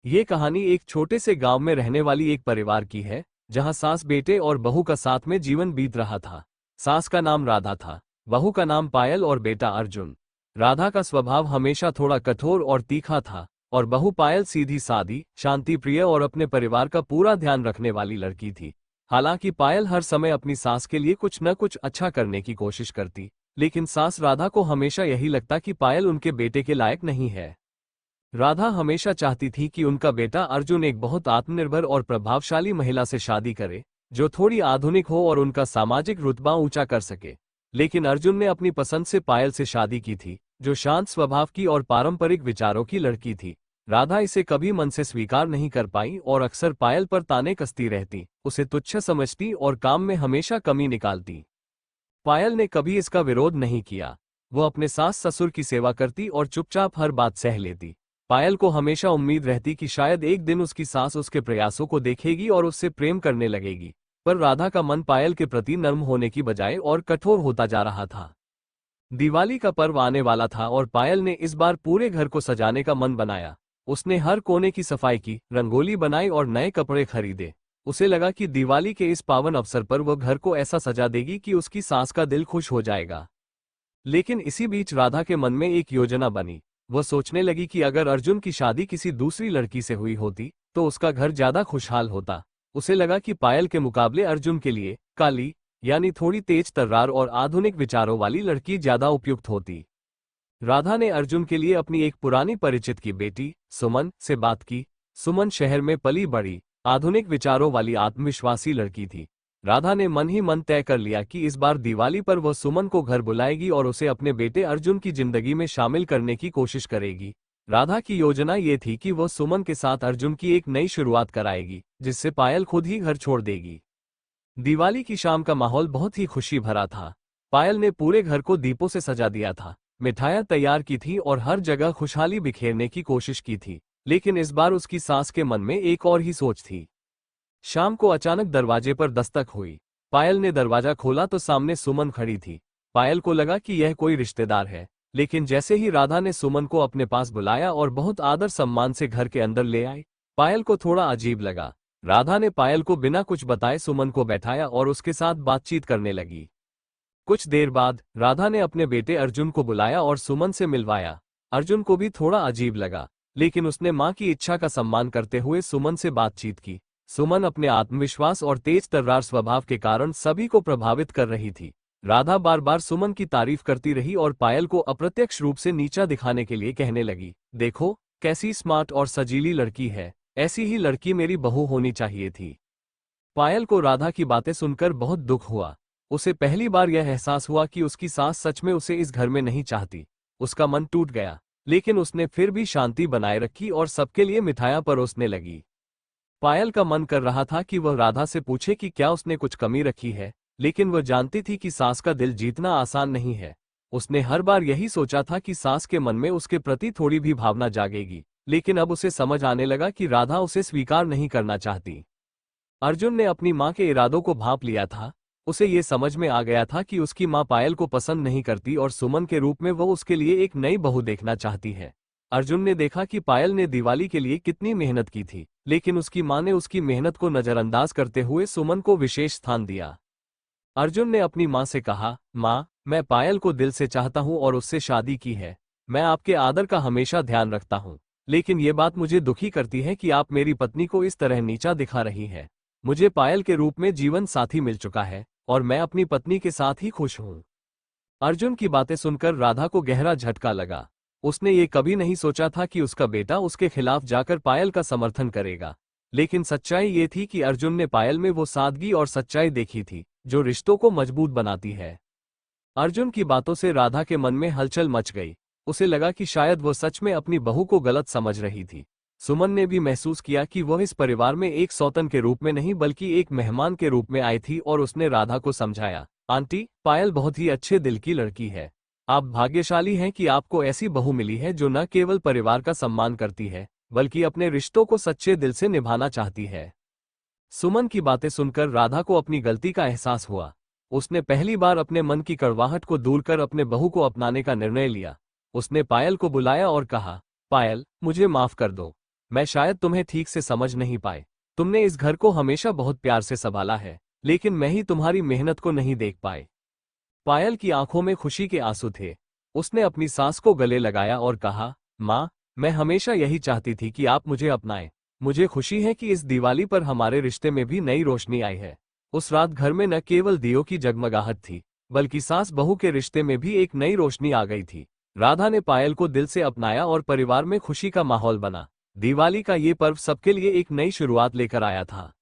ये कहानी एक छोटे से गांव में रहने वाली एक परिवार की है, जहां सास बेटे और बहू का साथ में जीवन बीत रहा था। सास का नाम राधा था, बहू का नाम पायल और बेटा अर्जुन। राधा का स्वभाव हमेशा थोड़ा कठोर और तीखा था, और बहू पायल सीधी सादी, शांति प्रिय और अपने परिवार का पूरा ध्यान रखने वाली लड़की थी। हालांकि पायल हर समय अपनी सास के लिए कुछ न कुछ अच्छा करने की कोशिश करती, लेकिन सास राधा को हमेशा यही लगता कि पायल उनके बेटे के लायक नहीं है। राधा हमेशा चाहती थी कि उनका बेटा अर्जुन एक बहुत आत्मनिर्भर और प्रभावशाली महिला से शादी करे, जो थोड़ी आधुनिक हो और उनका सामाजिक रुतबा ऊंचा कर सके। लेकिन अर्जुन ने अपनी पसंद से पायल से शादी की थी, जो शांत स्वभाव की और पारंपरिक विचारों की लड़की थी। राधा इसे कभी मन से स्वीकार नहीं कर पाई और अक्सर पायल पर ताने कसती रहती, उसे तुच्छ समझती और काम में हमेशा कमी निकालती। पायल ने कभी इसका विरोध नहीं किया। वो अपने सास ससुर की सेवा करती और चुपचाप हर बात सह लेती। पायल को हमेशा उम्मीद रहती कि शायद एक दिन उसकी सास उसके प्रयासों को देखेगी और उससे प्रेम करने लगेगी, पर राधा का मन पायल के प्रति नर्म होने की बजाय और कठोर होता जा रहा था। दिवाली का पर्व आने वाला था और पायल ने इस बार पूरे घर को सजाने का मन बनाया। उसने हर कोने की सफाई की, रंगोली बनाई और नए कपड़े खरीदे। उसे लगा कि दिवाली के इस पावन अवसर पर वह घर को ऐसा सजा देगी कि उसकी सास का दिल खुश हो जाएगा। लेकिन इसी बीच राधा के मन में एक योजना बनी। वह सोचने लगी कि अगर अर्जुन की शादी किसी दूसरी लड़की से हुई होती तो उसका घर ज्यादा खुशहाल होता। उसे लगा कि पायल के मुकाबले अर्जुन के लिए काली, यानी थोड़ी तेज तर्रार और आधुनिक विचारों वाली लड़की ज्यादा उपयुक्त होती। राधा ने अर्जुन के लिए अपनी एक पुरानी परिचित की बेटी सुमन से बात की। सुमन शहर में पली बड़ी, आधुनिक विचारों वाली आत्मविश्वासी लड़की थी। राधा ने मन ही मन तय कर लिया कि इस बार दिवाली पर वह सुमन को घर बुलाएगी और उसे अपने बेटे अर्जुन की जिंदगी में शामिल करने की कोशिश करेगी। राधा की योजना ये थी कि वह सुमन के साथ अर्जुन की एक नई शुरुआत कराएगी, जिससे पायल खुद ही घर छोड़ देगी। दिवाली की शाम का माहौल बहुत ही खुशी भरा था। पायल ने पूरे घर को दीपों से सजा दिया था, मिठाइयां तैयार की थी और हर जगह खुशहाली बिखेरने की कोशिश की थी। लेकिन इस बार उसकी सास के मन में एक और ही सोच थी। शाम को अचानक दरवाजे पर दस्तक हुई। पायल ने दरवाजा खोला तो सामने सुमन खड़ी थी। पायल को लगा कि यह कोई रिश्तेदार है, लेकिन जैसे ही राधा ने सुमन को अपने पास बुलाया और बहुत आदर सम्मान से घर के अंदर ले आई, पायल को थोड़ा अजीब लगा। राधा ने पायल को बिना कुछ बताए सुमन को बैठाया और उसके साथ बातचीत करने लगी। कुछ देर बाद राधा ने अपने बेटे अर्जुन को बुलाया और सुमन से मिलवाया। अर्जुन को भी थोड़ा अजीब लगा, लेकिन उसने मां की इच्छा का सम्मान करते हुए सुमन से बातचीत की। सुमन अपने आत्मविश्वास और तेज तर्रार स्वभाव के कारण सभी को प्रभावित कर रही थी। राधा बार बार सुमन की तारीफ करती रही और पायल को अप्रत्यक्ष रूप से नीचा दिखाने के लिए कहने लगी, देखो कैसी स्मार्ट और सजीली लड़की है, ऐसी ही लड़की मेरी बहू होनी चाहिए थी। पायल को राधा की बातें सुनकर बहुत दुख हुआ। उसे पहली बार यह एहसास हुआ कि उसकी सास सच में उसे इस घर में नहीं चाहती। उसका मन टूट गया, लेकिन उसने फिर भी शांति बनाए रखी और सबके लिए मिठाइयां परोसने लगी। पायल का मन कर रहा था कि वह राधा से पूछे कि क्या उसने कुछ कमी रखी है, लेकिन वह जानती थी कि सास का दिल जीतना आसान नहीं है। उसने हर बार यही सोचा था कि सास के मन में उसके प्रति थोड़ी भी भावना जागेगी, लेकिन अब उसे समझ आने लगा कि राधा उसे स्वीकार नहीं करना चाहती। अर्जुन ने अपनी मां के इरादों को भांप लिया था। उसे ये समझ में आ गया था कि उसकी मां पायल को पसंद नहीं करती और सुमन के रूप में वह उसके लिए एक नई बहू देखना चाहती है। अर्जुन ने देखा कि पायल ने दिवाली के लिए कितनी मेहनत की थी, लेकिन उसकी मां ने उसकी मेहनत को नजरअंदाज करते हुए सुमन को विशेष स्थान दिया। अर्जुन ने अपनी मां से कहा, मां, मैं पायल को दिल से चाहता हूं और उससे शादी की है। मैं आपके आदर का हमेशा ध्यान रखता हूं, लेकिन ये बात मुझे दुखी करती है कि आप मेरी पत्नी को इस तरह नीचा दिखा रही है। मुझे पायल के रूप में जीवन साथी मिल चुका है और मैं अपनी पत्नी के साथ ही खुश हूं। अर्जुन की बातें सुनकर राधा को गहरा झटका लगा। उसने ये कभी नहीं सोचा था कि उसका बेटा उसके खिलाफ जाकर पायल का समर्थन करेगा, लेकिन सच्चाई ये थी कि अर्जुन ने पायल में वो सादगी और सच्चाई देखी थी जो रिश्तों को मजबूत बनाती है। अर्जुन की बातों से राधा के मन में हलचल मच गई। उसे लगा कि शायद वो सच में अपनी बहू को गलत समझ रही थी। सुमन ने भी महसूस किया कि वह इस परिवार में एक सौतन के रूप में नहीं बल्कि एक मेहमान के रूप में आई थी और उसने राधा को समझाया, आंटी, पायल बहुत ही अच्छे दिल की लड़की है। आप भाग्यशाली हैं कि आपको ऐसी बहू मिली है जो न केवल परिवार का सम्मान करती है बल्कि अपने रिश्तों को सच्चे दिल से निभाना चाहती है। सुमन की बातें सुनकर राधा को अपनी गलती का एहसास हुआ। उसने पहली बार अपने मन की कड़वाहट को दूर कर अपने बहू को अपनाने का निर्णय लिया। उसने पायल को बुलाया और कहा, पायल, मुझे माफ कर दो। मैं शायद तुम्हें ठीक से समझ नहीं पाए। तुमने इस घर को हमेशा बहुत प्यार से संभाला है, लेकिन मैं ही तुम्हारी मेहनत को नहीं देख पाए। पायल की आंखों में खुशी के आंसू थे। उसने अपनी सास को गले लगाया और कहा, माँ, मैं हमेशा यही चाहती थी कि आप मुझे अपनाएं। मुझे खुशी है कि इस दिवाली पर हमारे रिश्ते में भी नई रोशनी आई है। उस रात घर में न केवल दियों की जगमगाहट थी, बल्कि सास बहू के रिश्ते में भी एक नई रोशनी आ गई थी। राधा ने पायल को दिल से अपनाया और परिवार में खुशी का माहौल बना। दिवाली का ये पर्व सबके लिए एक नई शुरुआत लेकर आया था।